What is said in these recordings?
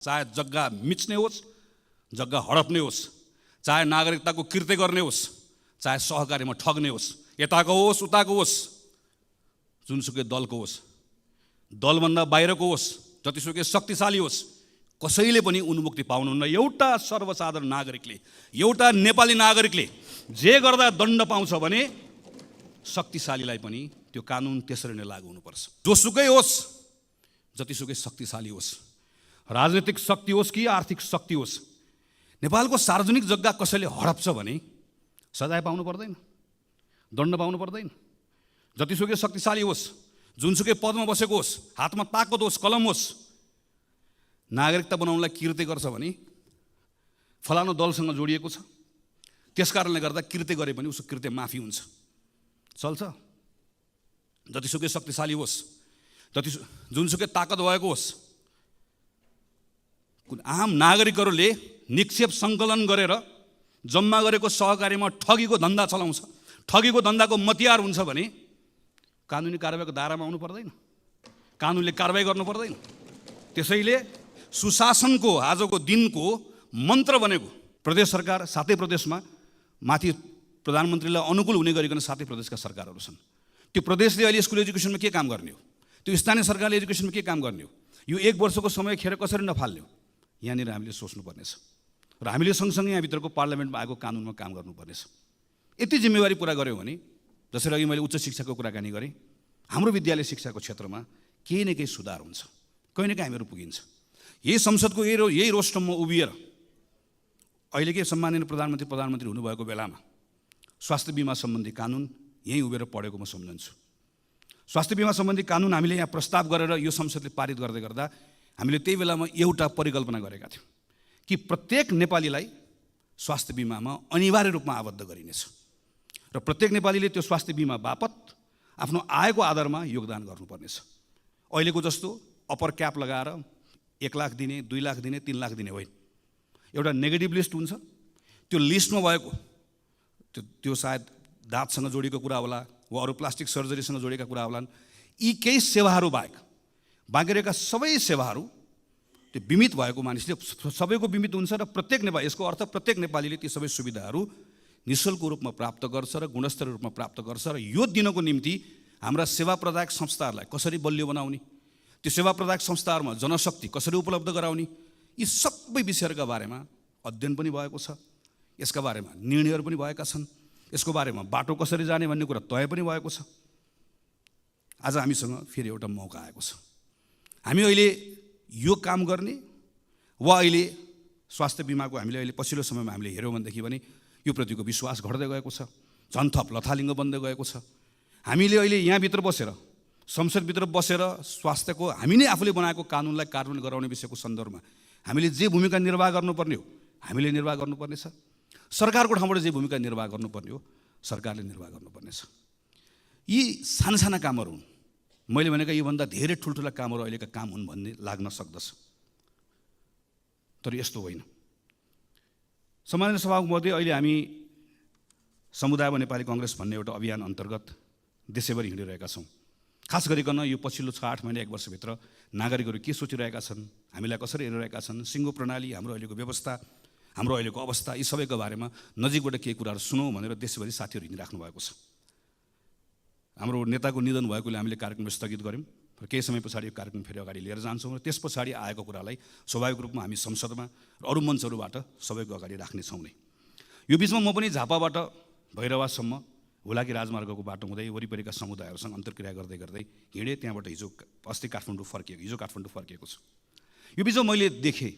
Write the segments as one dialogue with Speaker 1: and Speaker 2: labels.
Speaker 1: चाहे जग्गा मिच्ने होस्, जग्गा हडप्ने होस्, चाहे नागरिकताको कृत्य गर्ने होस्, चाहे सहकारीमा ठग्ने होस्, यताको होस् उताको होस्, जुनसुकै दलको होस्, दलभन्दा बाहिरको होस्, जतिसुकै शक्तिशाली होस्, कसैले पनि उन्मुक्ति पाउनुहुन्न। एउटा सर्वसाधारण नागरिकले, एउटा नेपाली नागरिकले जे गर्दा दण्ड पाउँछ भने शक्तिशालीलाई पनि त्यो कानुन त्यसरी नै लागू हुनुपर्छ। जोसुकै होस्, जतिसुकै शक्तिशाली होस्, राजनीतिक शक्ति होस् कि आर्थिक शक्ति होस्, नेपालको सार्वजनिक जग्गा कसैले हडप्छ भने सजाय पाउनु पर्दैन, दण्ड पाउनु पर्दैन। जतिसुकै शक्तिशाली होस्, जुनसुकै पदमा बसेको होस्, हातमा ताकत होस्, कलम होस्, नागरिकता बनाउनलाई कृत्य गर्छ भने फलानु दलसँग जोडिएको छ, त्यसकारणले गर्दा कृत्य गरे पनि उसको कृत्य माफी हुन्छ, चल्छ। जतिसुकै शक्तिशाली होस्, जुनसुकै ताकत भएको होस्, आम नागरिकहरूले निक्षेप सङ्कलन गरेर जम्मा गरेको सहकारीमा ठगीको धन्दा चलाउँछ, ठगीको धन्दाको मतियार हुन्छ भने कानुनी कारबाहीको दायरामा आउनु पर्दैन, कानुनले कारबाही गर्नु पर्दैन। त्यसैले सुशासनको आजको दिनको मन्त्र बनेको प्रदेश सरकार, सातै प्रदेशमा माथि प्रधानमन्त्रीलाई अनुकूल हुने गरिकन सातै प्रदेशका सरकारहरू छन्। त्यो प्रदेशले अहिले स्कुल एजुकेसनमा के काम गर्ने हो, त्यो स्थानीय सरकारले एजुकेसनमा के काम गर्ने हो, यो 1 वर्षको समय खेर कसरी नफाल्ने हो, यहाँनिर हामीले सोच्नुपर्नेछ र हामीले सँगसँगै यहाँभित्रको पार्लियामेन्टमा आएको कानुनमा काम गर्नुपर्नेछ। यति जिम्मेवारी पुरा गऱ्यौँ भने, जसरी अघि मैले उच्च शिक्षाको कुराकानी गरेँ, हाम्रो विद्यालय शिक्षाको क्षेत्रमा केही न केही सुधार हुन्छ, कहीँ न कहीँ हामीहरू पुगिन्छ। यही संसदको यही रोस्टममा उभिएर अहिले के सम्माननीय प्रधानमन्त्री हुनुभएको बेलामा स्वास्थ्य बिमा सम्बन्धी कानुन यहीँ उभिएर पढेको म सम्झन्छु। स्वास्थ्य बिमा सम्बन्धी कानुन हामीले यहाँ प्रस्ताव गरेर यो संसदले पारित गर्दै गर्दा हामीले त्यही बेलामा एउटा परिकल्पना गरेका थियौँ कि प्रत्येक नेपालीलाई स्वास्थ्य बिमामा अनिवार्य रूपमा आबद्ध गरिनेछ र प्रत्येक नेपालीले त्यो स्वास्थ्य बिमा बापत आफ्नो आयको आधारमा योगदान गर्नुपर्नेछ। अहिलेको जस्तो अप्पर क्याप लगाएर 1 लाख दिने, 2 लाख दिने, 3 लाख दिने होइन। एउटा नेगेटिभ लिस्ट हुन्छ, त्यो लिस्टमा भएको त्यो सायद दाँतसँग जोडिएको कुरा होला वा अरू प्लास्टिक सर्जरीसँग जोडिएका कुरा होलान्। यी केही सेवाहरू बाहेक बाँकी रहेका सबै सेवाहरू त्यो बिमित भएको मानिसले सबैको बिमित हुन्छ र प्रत्येक नेपाली, यसको अर्थ प्रत्येक नेपालीले ती सबै सुविधाहरू निःशुल्क रूपमा प्राप्त गर्छ र गुणस्तरीय रूपमा प्राप्त गर्छ। र यो दिनको निम्ति हाम्रा सेवा प्रदायक संस्थाहरूलाई कसरी बलियो बनाउने, त्यो सेवा प्रदायक संस्थाहरूमा जनशक्ति कसरी उपलब्ध गराउने, यी सबै विषयहरूका बारेमा अध्ययन पनि भएको छ, यसका बारेमा निर्णयहरू पनि भएका छन्, यसको बारेमा बाटो कसरी जाने भन्ने कुरा तय पनि भएको छ। आज हामीसँग फेरि एउटा मौका आएको छ। हामी अहिले यो काम गर्ने वा अहिले स्वास्थ्य बिमाको हामीले अहिले पछिल्लो समयमा हामीले हेऱ्यौँ भनेदेखि भने यो प्रतिको विश्वास घट्दै गएको छ, झन् थप लथालिङ्ग बन्दै गएको छ। हामीले अहिले यहाँभित्र बसेर, संसदभित्र बसेर स्वास्थ्यको हामी नै आफूले बनाएको कानुनलाई कार्यान्वयन गराउने विषयको सन्दर्भमा हामीले जे भूमिका निर्वाह गर्नुपर्ने हो हामीले निर्वाह गर्नुपर्नेछ, सरकारको ठाउँबाट जे भूमिका निर्वाह गर्नुपर्ने हो सरकारले निर्वाह गर्नुपर्नेछ। यी साना कामहरू हुन्, मैले भनेका योभन्दा धेरै ठुल्ठुला कामहरू अहिलेका काम हुन् भन्ने लाग्न सक्दछ, तर यस्तो होइन। सम्माननीय सभामुख महोदय, अहिले हामी समुदायमा नेपाली कङ्ग्रेस भन्ने एउटा अभियान अन्तर्गत देशैभरि हिँडिरहेका छौँ। खास गरिकन यो पछिल्लो 6-8 महिना 1 वर्षभित्र नागरिकहरू के सोचिरहेका छन्, हामीलाई कसरी हेरिरहेका छन्, सिङ्गो प्रणाली, हाम्रो अहिलेको व्यवस्था, हाम्रो अहिलेको अवस्था, यी सबैको बारेमा नजिकबाट केही कुराहरू सुनौँ भनेर देशभरि साथीहरू हिँडिराख्नु भएको छ। हाम्रो नेताको निधन भएकोले हामीले कार्यक्रम स्थगित गऱ्यौँ र केही समय पछाडि यो कार्यक्रम फेरि अगाडि लिएर जान्छौँ र त्यस पछाडि आएको कुरालाई स्वाभाविक रूपमा हामी संसदमा र अरू मञ्चहरूबाट सबैको अगाडि राख्नेछौँ नै। यो बिचमा म पनि झापाबाट भैरवासम्म हुलाकी राजमार्गको बाटो हुँदै वरिपरिका समुदायहरूसँग अन्तर्क्रिया गर्दै गर्दै हिँडेँ। त्यहाँबाट हिजो काठमाडौँ फर्किएको छु। यो बिचमा मैले देखेँ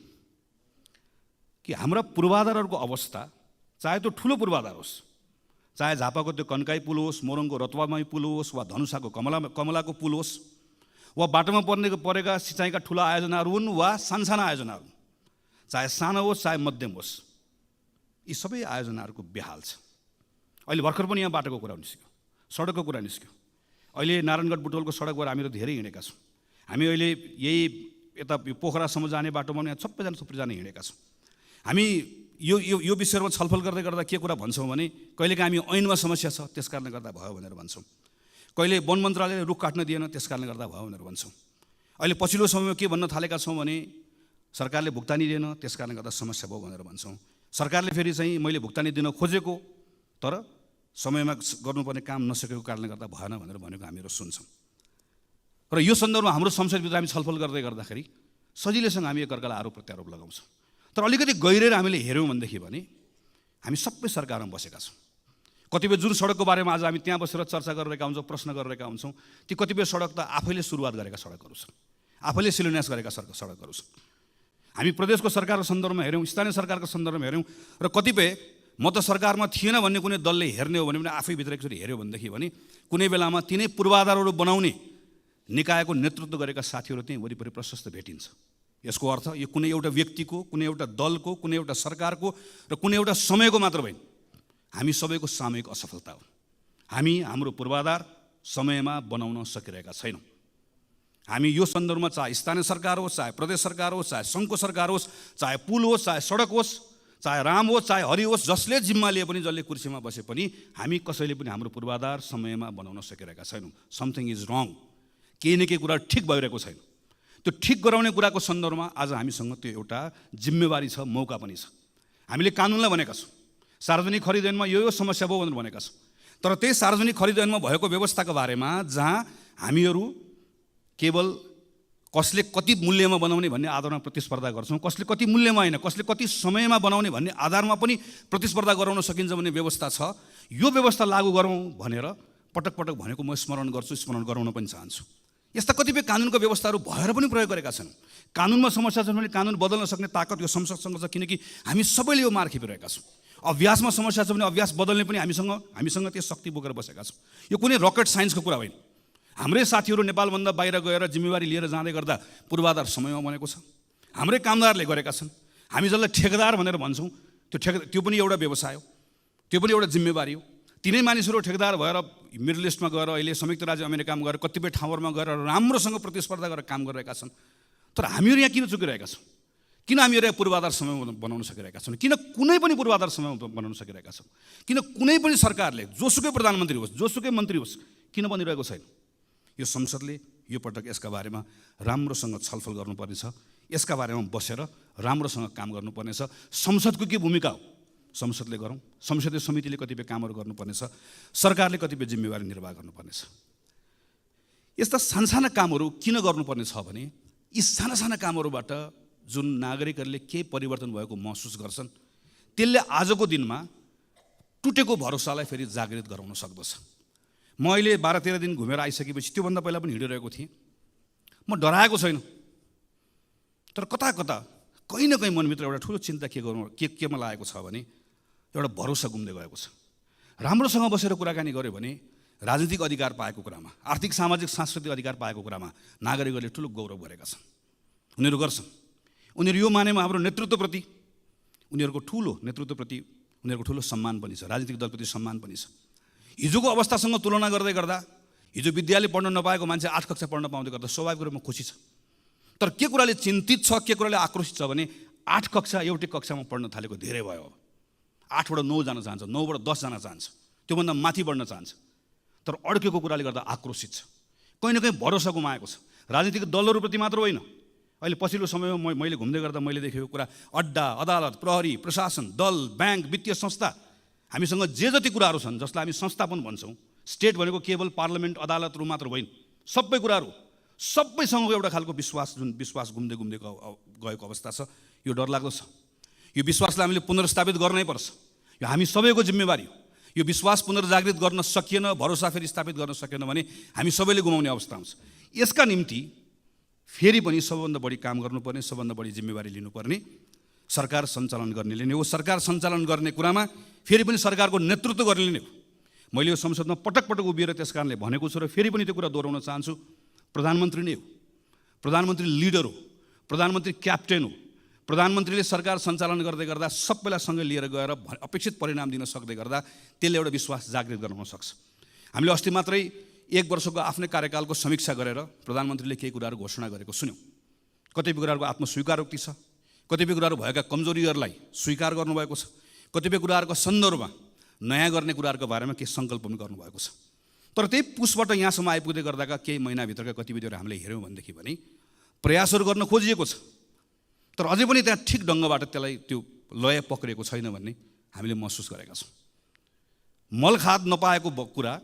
Speaker 1: कि हाम्रा पूर्वाधारहरूको अवस्था, चाहे त्यो ठुलो पूर्वाधार होस्, चाहे झापाको त्यो कन्काई पुल होस्, मोरङको रतुवामाई पुल होस्, वा धनुषाको कमलाको पुल होस्, वा बाटोमा परेका सिँचाइका ठुला आयोजनाहरू हुन् वा साना आयोजनाहरू, चाहे सानो होस् चाहे मध्यम होस्, यी सबै आयोजनाहरूको बेहाल छ। अहिले भर्खर पनि यहाँ बाटोको कुरा निस्क्यो, सडकको कुरा निस्क्यो। अहिले नारायणगढ बुटवलको सडकबाट हामीहरू धेरै हिँडेका छौँ। हामी अहिले यही यता पोखरासम्म जाने बाटोमा यहाँ सबैजना हिँडेका छौँ। हामी यो विषयमा छलफल गर्दै गर्दा के कुरा भन्छौँ भने कहिलेकाहीँ हामी ऐनमा समस्या छ त्यस कारणले गर्दा भयो भनेर भन्छौँ, कहिले वन मन्त्रालयले रुख काट्न दिएन त्यस कारणले गर्दा भयो भनेर भन्छौँ। अहिले पछिल्लो समयमा के भन्न थालेका छौँ भने सरकारले भुक्तानी दिएन, त्यस कारणले गर्दा समस्या भयो भनेर भन्छौँ। सरकारले फेरि चाहिँ मैले भुक्तानी दिन खोजेको तर समयमा गर्नुपर्ने काम नसकेको कारणले गर्दा भएन भनेर भनेको हामीहरू सुन्छौँ। र यो सन्दर्भमा हाम्रो संसदभित्र हामी छलफल गर्दाखेरि सजिलैसँग हामी एकअर्कालाई आरोप प्रत्यारोप लगाउँछौँ। तर अलिकति गहिरेर हामीले हेऱ्यौँ भनेदेखि भने हामी सबै सरकारमा बसेका छौँ। कतिपय जुन सडकको बारेमा आज हामी त्यहाँ बसेर चर्चा गरिरहेका हुन्छौँ, प्रश्न गरिरहेका हुन्छौँ, ती कतिपय सडक त आफैले सुरुवात गरेका सडकहरू छन्, आफैले शिलान्यास गरेका सडकहरू छन्। हामी प्रदेशको सरकारको सन्दर्भमा हेऱ्यौँ, स्थानीय सरकारको सन्दर्भमा हेऱ्यौँ, र कतिपय म त सरकारमा थिएन भन्ने कुनै दलले हेर्ने हो भने पनि आफै भित्र एकचोटि हेऱ्यो भनेदेखि भने कुनै बेलामा तिनै पूर्वाधारहरू बनाउने निकायको नेतृत्व गरेका साथीहरू त्यहीँ वरिपरि प्रशस्त भेटिन्छ। यसको अर्थ यो कुनै एउटा व्यक्तिको, कुनै एउटा दलको, कुनै एउटा सरकारको र कुनै एउटा समयको मात्र होइन, हामी सबैको सामूहिक असफलता हो। हामी हाम्रो पूर्वाधार समयमा बनाउन सकिरहेका छैनौँ। हामी यो सन्दर्भमा चाहे स्थानीय सरकार होस्, चाहे प्रदेश सरकार होस्, चाहे सङ्घको सरकार होस्, चाहे पुल होस्, चाहे सडक होस्, चाहे राम होस्, चाहे हरि होस्, जसले जिम्मा लिए पनि, जसले कुर्सीमा बसे पनि हामी कसैले पनि हाम्रो पूर्वाधार समयमा बनाउन सकिरहेका छैनौँ। समथिङ इज रङ। केही न केही कुरा ठिक भइरहेको छैन। त्यो ठिक गराउने कुराको सन्दर्भमा आज हामीसँग त्यो एउटा जिम्मेवारी छ, मौका पनि छ। हामीले कानुनलाई भनेका छौँ सार्वजनिक खरिद ऐनमा यो समस्या भयो भनेर भनेका छौँ, तर त्यही सार्वजनिक खरिद ऐनमा भएको व्यवस्थाको बारेमा जहाँ हामीहरू केवल कसले कति मूल्यमा बनाउने भन्ने आधारमा प्रतिस्पर्धा गर्छौँ, कसले कति मूल्यमा होइन, कसले कति समयमा बनाउने भन्ने आधारमा पनि प्रतिस्पर्धा गराउन सकिन्छ भन्ने व्यवस्था छ। यो व्यवस्था लागू गरौँ भनेर पटक पटक भनेको म स्मरण गर्छु, स्मरण गराउन पनि चाहन्छु। यस्ता कतिपय कानुनको व्यवस्थाहरू भएर पनि प्रयोग गरेका छन्। कानुनमा समस्या छ भने कानुन बदल्न सक्ने ताकत यो संसदसँग छ, किनकि हामी सबैले यो मार खेपिरहेका छौँ। अभ्यासमा समस्या छ भने अभ्यास बदल्ने पनि हामीसँग त्यो शक्ति बोकेर बसेका छौँ। यो कुनै रकेट साइन्सको कुरा होइन। हाम्रै साथीहरू नेपालभन्दा बाहिर गएर जिम्मेवारी लिएर जाँदै गर्दा पूर्वाधार समयमा बनेको छ। हाम्रै कामदारले गरेका छन्। हामी जसलाई ठेकेदार भनेर भन्छौँ त्यो पनि एउटा व्यवसाय हो, त्यो पनि एउटा जिम्मेवारी हो। तिनै मानिसहरू ठेकेदार भएर मिडल इस्टमा गएर, अहिले संयुक्त राज्य अमेरिकामा गएर, कतिपय ठाउँहरूमा गएर राम्रोसँग प्रतिस्पर्धा गरेर काम गरिरहेका छन्। तर हामीहरू यहाँ किन चुकिरहेका छौँ? किन हामीहरू यहाँ पूर्वाधार समय बनाउन सकिरहेका छौँ? किन कुनै पनि पूर्वाधार समय बनाउन सकिरहेका छौँ? किन कुनै पनि सरकारले, जोसुकै प्रधानमन्त्री होस्, जोसुकै मन्त्री होस्, किन बनिरहेको छैन? यो संसदले यो पटक यसका बारेमा राम्रोसँग छलफल गर्नुपर्नेछ। यसका बारेमा बसेर राम्रोसँग काम गर्नुपर्नेछ। संसदको के भूमिका हो संसदले गरौँ, संसदीय समितिले कतिपय कामहरू गर्नुपर्नेछ, सरकारले कतिपय जिम्मेवारी निर्वाह गर्नुपर्नेछ। यस्ता साना कामहरू किन गर्नुपर्ने छ भने यी साना कामहरूबाट जुन नागरिकहरूले केही परिवर्तन भएको महसुस गर्छन्, त्यसले आजको दिनमा टुटेको भरोसालाई फेरि जागृत गराउन सक्दछ। म अहिले 12-13 दिन घुमेर आइसकेपछि त्योभन्दा पहिला पनि हिँडिरहेको थिएँ। म डराएको छैन, तर कता कहीँ न कहीँ मनभित्र एउटा ठुलो चिन्ता केमा लागेको छ भने एउटा भरोसा गुम्दै गएको छ। राम्रोसँग बसेर कुराकानी गऱ्यो भने राजनीतिक अधिकार पाएको कुरामा, आर्थिक सामाजिक सांस्कृतिक अधिकार पाएको कुरामा नागरिकहरूले ठुलो गौरव गरेका छन्। उनीहरू गर्छन्। उनीहरू यो मानेमा हाम्रो नेतृत्वप्रति, उनीहरूको ठुलो सम्मान पनि छ, राजनीतिक दलप्रति सम्मान पनि छ। हिजोको अवस्थासँग तुलना गर्दै गर्दा हिजो विद्यालय पढ्न नपाएको मान्छे 8 कक्षा पढ्न पाउँदै गर्दा स्वाभाविक रूपमा खुसी छ। तर के कुराले चिन्तित छ, के कुराले आक्रोशित छ भने 8 कक्षा एउटै कक्षामा पढ्न थालेको धेरै भयो। 8बाट 9 जान चाहन्छ, 9बाट 10 जान चाहन्छ, त्योभन्दा माथि बढ्न चाहन्छ। तर अड्केको कुराले गर्दा आक्रोशित छ, कहीँ न कहीँ भरोसा गुमाएको छ। राजनीतिक दलहरूप्रति मात्र होइन, अहिले पछिल्लो समयमा मैले घुम्दै गर्दा मैले देखेको कुरा, अड्डा, अदालत, प्रहरी, प्रशासन, दल, ब्याङ्क, वित्तीय संस्था, हामीसँग जे जति कुराहरू छन् जसलाई हामी संस्था पनि भन्छौँ। स्टेट भनेको केवल पार्लियामेन्ट, अदालतहरू मात्र होइन, सबै कुराहरू, सबैसँगको एउटा खालको विश्वास घुम्दै गएको अवस्था छ। यो डरलाग्दो छ। यो विश्वासलाई हामीले पुनर्स्थापित गर्नै पर्छ। यो हामी सबैको जिम्मेवारी हो। यो विश्वास पुनर्जागृत गर्न सकिएन, भरोसा फेरि स्थापित गर्न सकेन भने हामी सबैले गुमाउने अवस्था आउँछ। यसका निम्ति फेरि पनि सबभन्दा बढी काम गर्नुपर्ने, सबभन्दा बढी जिम्मेवारी लिनुपर्ने सरकार सञ्चालन गर्नेले नै हो। सरकार सञ्चालन गर्ने कुरामा फेरि पनि सरकारको नेतृत्व गर्नेले नै हो। मैले यो संसदमा पटक उभिएर त्यस कारणले भनेको छु र फेरि पनि त्यो कुरा दोहोऱ्याउन चाहन्छु। प्रधानमन्त्री नै हो, प्रधानमन्त्री लिडर हो, प्रधानमन्त्री क्याप्टेन हो। प्रधानमन्त्रीले सरकार सञ्चालन गर्दै गर्दा सबैलाई सँगै लिएर गएर अपेक्षित परिणाम दिन सक्दै गर्दा त्यसले एउटा विश्वास जागृत गराउन सक्छ। हामीले अस्ति मात्रै 1 वर्षको आफ्नै कार्यकालको समीक्षा गरेर प्रधानमन्त्रीले केही कुराहरू घोषणा गरेको सुन्यौँ। कतिपय कुराहरूको आत्मस्वीकारोक्ति छ, कतिपय कुराहरू भएका कमजोरीहरूलाई स्वीकार गर्नुभएको छ, कतिपय कुराहरूको सन्दर्भमा नयाँ गर्ने कुराहरूको बारेमा केही सङ्कल्प पनि गर्नुभएको छ। तर त्यही पुसबाट यहाँसम्म आइपुग्दै गर्दाका केही महिनाभित्रका गतिविधिहरू हामीले हेऱ्यौँ भनेदेखि भने प्रयासहरू गर्न खोजिएको छ, तर अझै पनि त्यहाँ ठिक ढङ्गबाट त्यसलाई त्यो लय पक्रेको छैन भन्ने हामीले महसुस गरेका छौँ। मलखाद नपाएको कुरा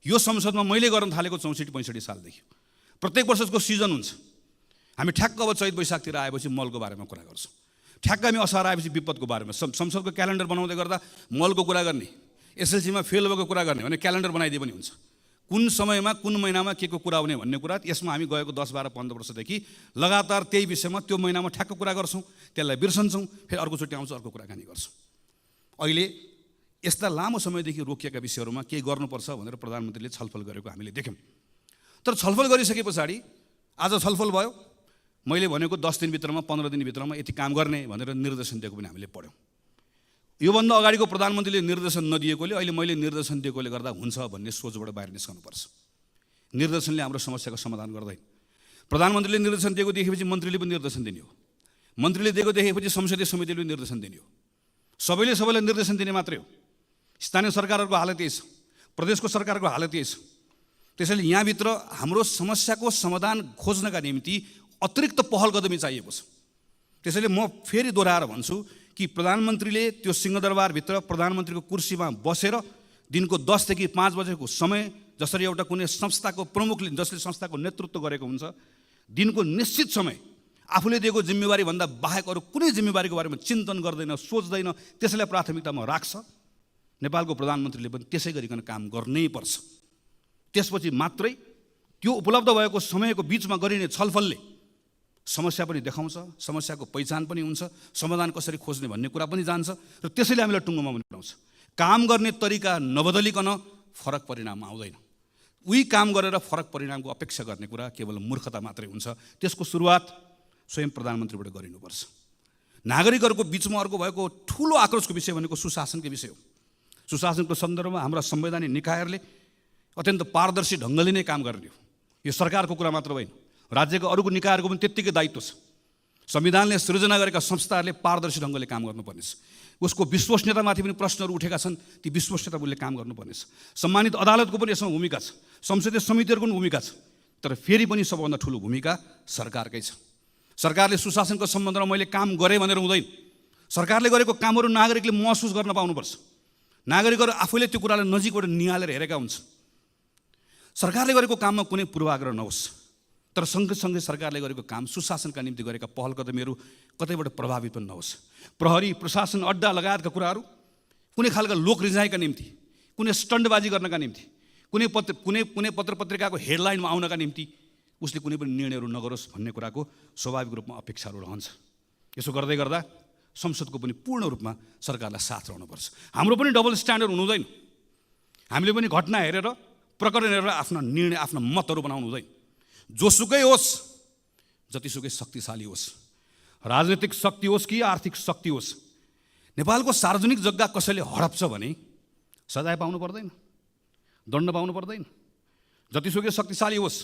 Speaker 1: यो संसदमा मैले गर्न थालेको 64-65 सालदेखि प्रत्येक वर्षको सिजन हुन्छ। हामी ठ्याक्क अब चैत वैशाखतिर आएपछि मलको बारेमा कुरा गर्छौँ, ठ्याक्क हामी असार आएपछि विपदको बारेमा। संसदको क्यालेन्डर बनाउँदै गर्दा मलको कुरा गर्ने, एसएलसीमा फेल भएको कुरा गर्ने भने क्यालेन्डर बनाइदिए पनि हुन्छ। कुन समयमा कुन महिनामा के को कुरा हुने भन्ने कुरा यसमा हामी गएको 10, 12, 15 वर्षदेखि लगातार त्यही विषयमा त्यो महिनामा ठ्याक्क कुरा गर्छौँ, त्यसलाई बिर्सन्छौँ, फेरि अर्कोचोटि आउँछ अर्को कुराकानी गर्छौँ। अहिले यस्ता लामो समयदेखि रोकिएका विषयहरूमा केही गर्नुपर्छ भनेर प्रधानमन्त्रीले छलफल गरेको हामीले देख्यौँ। तर छलफल गरिसके पछाडि आज छलफल भयो, मैले भनेको 10 दिनभित्रमा 15 दिनभित्रमा यति काम गर्ने भनेर निर्देशन दिएको पनि हामीले पढ्यौँ। योभन्दा अगाडिको प्रधानमन्त्रीले निर्देशन नदिएकोले अहिले मैले निर्देशन दिएकोले गर्दा हुन्छ भन्ने सोचबाट बाहिर निस्कनुपर्छ। निर्देशनले हाम्रो समस्याको समाधान गर्दैन। प्रधानमन्त्रीले निर्देशन दिएको देखेपछि मन्त्रीले पनि निर्देशन दिने हो, मन्त्रीले दिएको देखेपछि संसदीय समितिले पनि निर्देशन दिने हो। सबैले सबैलाई निर्देशन दिने मात्रै हो। स्थानीय सरकारहरूको हालत यही छ, प्रदेशको सरकारको हालत यही छ। त्यसैले यहाँभित्र हाम्रो समस्याको समाधान खोज्नका निम्ति अतिरिक्त पहल कदमी चाहिएको छ। त्यसैले म फेरि दोहोऱ्याएर भन्छु कि प्रधानमन्त्रीले त्यो सिंहदरबारभित्र प्रधानमन्त्रीको कुर्सीमा बसेर दिनको 10 देखि 5 बजेको समय, जसरी एउटा कुनै संस्थाको प्रमुखले जसले संस्थाको नेतृत्व गरेको हुन्छ, दिनको निश्चित समय आफूले दिएको जिम्मेवारी भन्दा बाहेक अरू कुनै जिम्मेवारीको बारेमा चिन्तन गर्दैन, सोच्दैन, त्यसैलाई प्राथमिकतामा राख्छ। नेपालको प्रधानमन्त्रीले पनि त्यसै गरिकन काम गर्नै पर्छ। त्यसपछि मात्रै त्यो उपलब्ध भएको समयको बिचमा गरिने छलफलले समस्या पनि देखाउँछ, समस्याको पहिचान पनि हुन्छ, समाधान कसरी खोज्ने भन्ने कुरा पनि जान्छ र त्यसैले हामीलाई टुङ्गोमा पनि पुर्याउँछ। काम गर्ने तरिका नबदलिकन फरक परिणाम आउँदैन। उही काम गरेर फरक परिणामको अपेक्षा गर्ने कुरा केवल मूर्खता मात्रै हुन्छ। त्यसको सुरुवात स्वयं प्रधानमन्त्रीबाट गरिनुपर्छ। नागरिकहरूको बिचमा अर्को भएको ठुलो आक्रोशको विषय भनेको सुशासनको विषय हो। सुशासनको सन्दर्भमा हाम्रा संवैधानिक निकायहरूले अत्यन्त पारदर्शी ढङ्गले नै काम गर्ने हो। यो सरकारको कुरा मात्र होइन, राज्यको अरूको निकायहरूको पनि त्यत्तिकै दायित्व छ। संविधानले सृजना गरेका संस्थाहरूले पारदर्शी ढङ्गले काम गर्नुपर्नेछ। उसको विश्वसनीयतामाथि पनि प्रश्नहरू उठेका छन्, ती विश्वसनीयताले काम गर्नुपर्नेछ। सम्मानित अदालतको पनि यसमा भूमिका छ, संसदीय समितिहरूको पनि भूमिका छ। तर फेरि पनि सबभन्दा ठुलो भूमिका सरकारकै छ। सरकारले सुशासनको सम्बन्धमा मैले काम गरेँ भनेर हुँदैन। सरकारले गरेको कामहरू नागरिकले महसुस गर्न पाउनुपर्छ। नागरिकहरू आफैले त्यो कुरालाई नजिकबाट निहालेर हेरेका हुन्छन्। सरकारले गरेको काममा कुनै पूर्वाग्रह नहोस्, तर सँगसँगै सरकारले गरेको काम सुशासनका निम्ति गरेका पहल कदमीहरू कतैबाट प्रभावित पनि नहोस्। प्रहरी, प्रशासन, अड्डा लगायतका कुराहरू कुनै खालका लोक रिझाइका निम्ति, कुनै स्टन्टबाजी गर्नका निम्ति, कुनै पत्र पत्रिकाको हेडलाइनमा आउनका निम्ति उसले कुनै पनि निर्णयहरू नगरोस् भन्ने कुराको स्वाभाविक रूपमा अपेक्षाहरू रहन्छ। यसो गर्दै गर्दा संसदको पनि पूर्ण रूपमा सरकारलाई साथ रहनुपर्छ। हाम्रो पनि डबल स्ट्यान्डर्ड हुनु हुँदैन। हामीले पनि घटना हेरेर, प्रकरण हेरेर आफ्ना निर्णय, आफ्ना मतहरू बनाउनु हुँदैन। जोसुकै होस्, जतिसुकै शक्तिशाली होस्, राजनीतिक शक्ति होस् कि आर्थिक शक्ति होस्, नेपालको सार्वजनिक जग्गा कसैले हडप्छ भने सजाय पाउनु पर्दैन, दण्ड पाउनु पर्दैन। जतिसुकै शक्तिशाली होस्,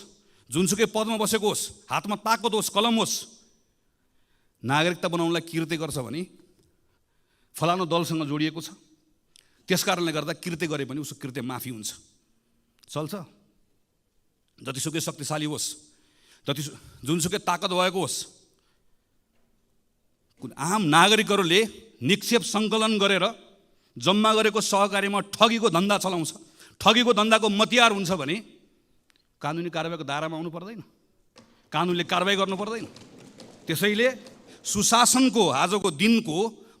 Speaker 1: जुनसुकै पदमा बसेको होस्, हातमा ताकत होस्, कलम होस्, नागरिकता बनाउनलाई कृत्य गर्छ भने फलानु दलसँग जोडिएको छ, त्यस कारणले गर्दा कृत्य गरे पनि उसको कृत्य माफी हुन्छ, चल्छ। जतिसुकै शक्तिशाली होस्, जुनसुकै ताकत भएको होस्, आम नागरिकहरूले निक्षेप सङ्कलन गरेर जम्मा गरेको सहकारीमा ठगीको धन्दा चलाउँछ, ठगीको धन्दाको मतियार हुन्छ भने कानुनी कारबाहीको दायरामा आउनु पर्दैन, कानुनले कारबाही गर्नु पर्दैन। त्यसैले सुशासनको आजको दिनको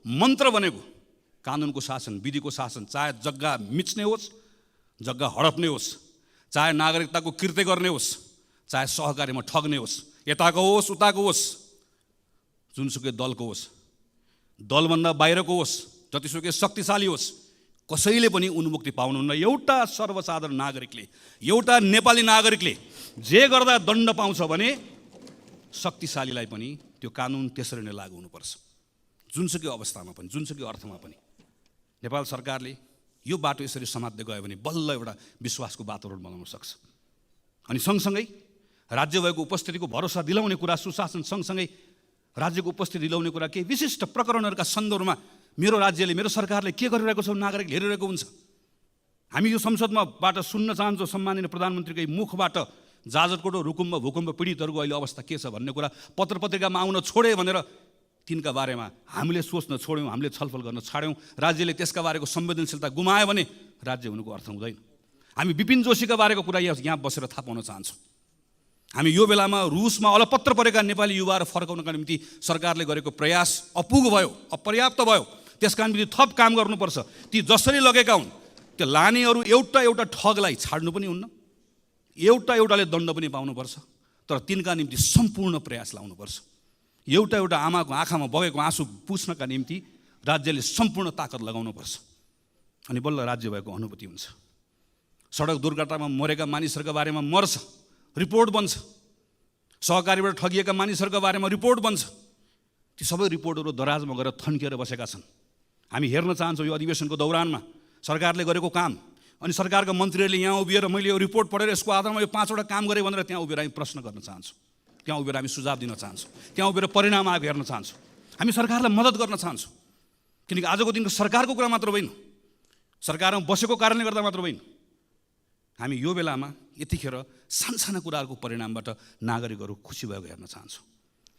Speaker 1: मन्त्र बनेको कानुनको शासन, विधिको शासन, चाहे जग्गा मिच्ने होस्, जग्गा हडप्ने होस्, चाहे नागरिकताको कृत्य गर्ने होस्, चाहे सहकारीमा ठग्ने होस्, यताको होस् उताको होस्, जुनसुकै दलको होस्, दलभन्दा बाहिरको होस्, जतिसुकै शक्तिशाली होस्, कसैले पनि उन्मुक्ति पाउनुहुन्न। एउटा सर्वसाधारण नागरिकले, एउटा नेपाली नागरिकले जे गर्दा दण्ड पाउँछ भने शक्तिशालीलाई पनि त्यो कानुन त्यसरी नै लागू हुनुपर्छ। जुनसुकै अवस्थामा पनि, जुनसुकै अर्थमा पनि नेपाल सरकारले यो बाटो यसरी समात्दै गयो भने बल्ल एउटा विश्वासको वातावरण बनाउन सक्छ। अनि सँगसँगै राज्य भएको उपस्थितिको भरोसा दिलाउने कुरा, सुशासन सँगसँगै राज्यको उपस्थिति दिलाउने कुरा, केही विशिष्ट प्रकरणहरूका सन्दर्भमा मेरो राज्यले, मेरो सरकारले के गरिरहेको छ नागरिकले हेरिरहेको हुन्छ। हामी यो संसदमाबाट सुन्न चाहन्छौँ सम्माननीय प्रधानमन्त्रीकै मुखबाट जाजरकोट, रुकुममा भूकम्प पीडितहरूको अहिले अवस्था के छ भन्ने कुरा पत्र पत्रिकामा आउन छोडे भनेर तिनका बारेमा हामीले सोच्न छोड्यौँ, हामीले छलफल गर्न छाड्यौँ, राज्यले त्यसका बारेको संवेदनशीलता गुमायो भने राज्य हुनुको अर्थ हुँदैन। हामी विपिन जोशीका बारेको कुरा यहाँ बसेर थाहा पाउन चाहन्छौँ। हामी यो बेलामा रुसमा अलपत्र परेका नेपाली युवाहरू फर्काउनका निम्ति सरकारले गरेको प्रयास अपुग भयो, अपर्याप्त भयो। त्यसका निम्ति थप काम गर्नुपर्छ। ती जसरी लगेका हुन् त्यो लानेहरू एउटा ठगलाई छाड्नु पनि हुन्न, एउटाले दण्ड पनि पाउनुपर्छ, तर तिनका निम्ति सम्पूर्ण प्रयास लाउनुपर्छ। एउटा आमाको आँखामा बगेको आँसु पुस्नका निम्ति राज्यले सम्पूर्ण ताकत लगाउनुपर्छ, अनि बल्ल राज्य भएको अनुभूति हुन्छ। सडक दुर्घटनामा मरेका मानिसहरूका बारेमा मर्छ, रिपोर्ट बन्छ। सहकारीबाट ठगिएका मानिसहरूका बारेमा रिपोर्ट बन्छ। ती सबै रिपोर्टहरू दराजमा गएर थन्किएर बसेका छन्। हामी हेर्न चाहन्छौँ यो अधिवेशनको दौरानमा सरकारले गरेको काम, अनि सरकारका मन्त्रीहरूले यहाँ उभिएर मैले यो रिपोर्ट पढेर यसको आधारमा यो 5वटा काम गरेँ भनेर त्यहाँ उभिएर हामी प्रश्न गर्न चाहन्छौँ, त्यहाँ उभिएर हामी सुझाव दिन चाहन्छौँ, त्यहाँ उभिएर परिणाम आएको हेर्न चाहन्छौँ। हामी सरकारलाई मद्दत गर्न चाहन्छौँ, किनकि आजको दिनको सरकारको कुरा मात्र होइन, सरकारमा बसेको कारणले गर्दा मात्र होइन। हामी यो बेलामा यतिखेर सानसाना कुराहरूको परिणामबाट नागरिकहरू खुसी भएको हेर्न चाहन्छौँ।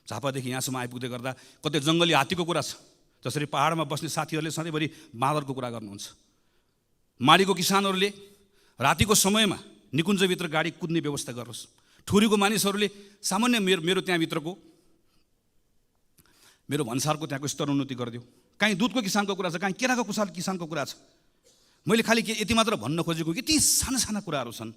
Speaker 1: झापादेखि यहाँसम्म आइपुग्दै गर्दा कतै जङ्गली हात्तीको कुरा छ, जसरी पहाडमा बस्ने साथीहरूले सधैँभरि बाँदरको कुरा गर्नुहुन्छ। माडीको किसानहरूले रातिको समयमा निकुञ्जभित्र गाडी कुद्ने व्यवस्था गरोस्। ठुरीको मानिसहरूले सामान्य मेरो त्यहाँभित्रको मेरो भन्सारको त्यहाँको स्तरोन्नति गरिदियो। काहीँ दुधको किसानको कुरा छ, काहीँ केराको किसानको कुरा छ। मैले खालि यति मात्र भन्न खोजेको कि यति साना कुराहरू छन्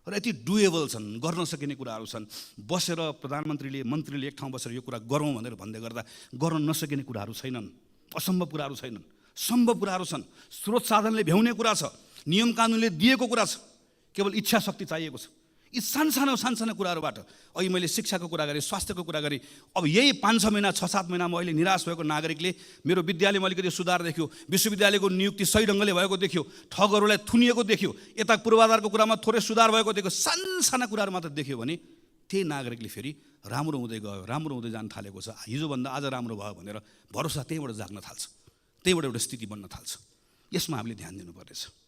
Speaker 1: र यति डुएबल छन्, गर्न सकिने कुराहरू छन्। बसेर प्रधानमन्त्रीले मन्त्रीले एक ठाउँ बसेर यो कुरा गरौँ भनेर भन्दै गर्दा गर्न नसकिने कुराहरू छैनन्, असम्भव कुराहरू छैनन्, सम्भव कुराहरू छन्। स्रोत साधनले भ्याउने कुरा छ, नियम कानुनले दिएको कुरा छ, केवल इच्छा शक्ति चाहिएको छ। यी सानसाना कुराहरूबाट अहिले मैले शिक्षाको कुरा गरेँ, स्वास्थ्यको कुरा गरेँ। अब यही 5-6 महिना 6-7 महिनामा अहिले निराश भएको नागरिकले मेरो विद्यालयमा अलिकति सुधार देख्यो, विश्वविद्यालयको नियुक्ति सही ढङ्गले भएको देख्यो, ठगहरूलाई थुनिएको देख्यो, यता पूर्वाधारको कुरामा थोरै सुधार भएको देख्यो, सानसाना कुराहरू मात्र देख्यो भने त्यही नागरिकले फेरि राम्रो हुँदै गयो, राम्रो हुँदै जान थालेको छ, हिजोभन्दा आज राम्रो भयो भनेर भरोसा त्यहीँबाट जाग्न थाल्छ, त्यहीँबाट एउटा स्थिति बन्न थाल्छ। यसमा हामीले ध्यान दिनुपर्नेछ।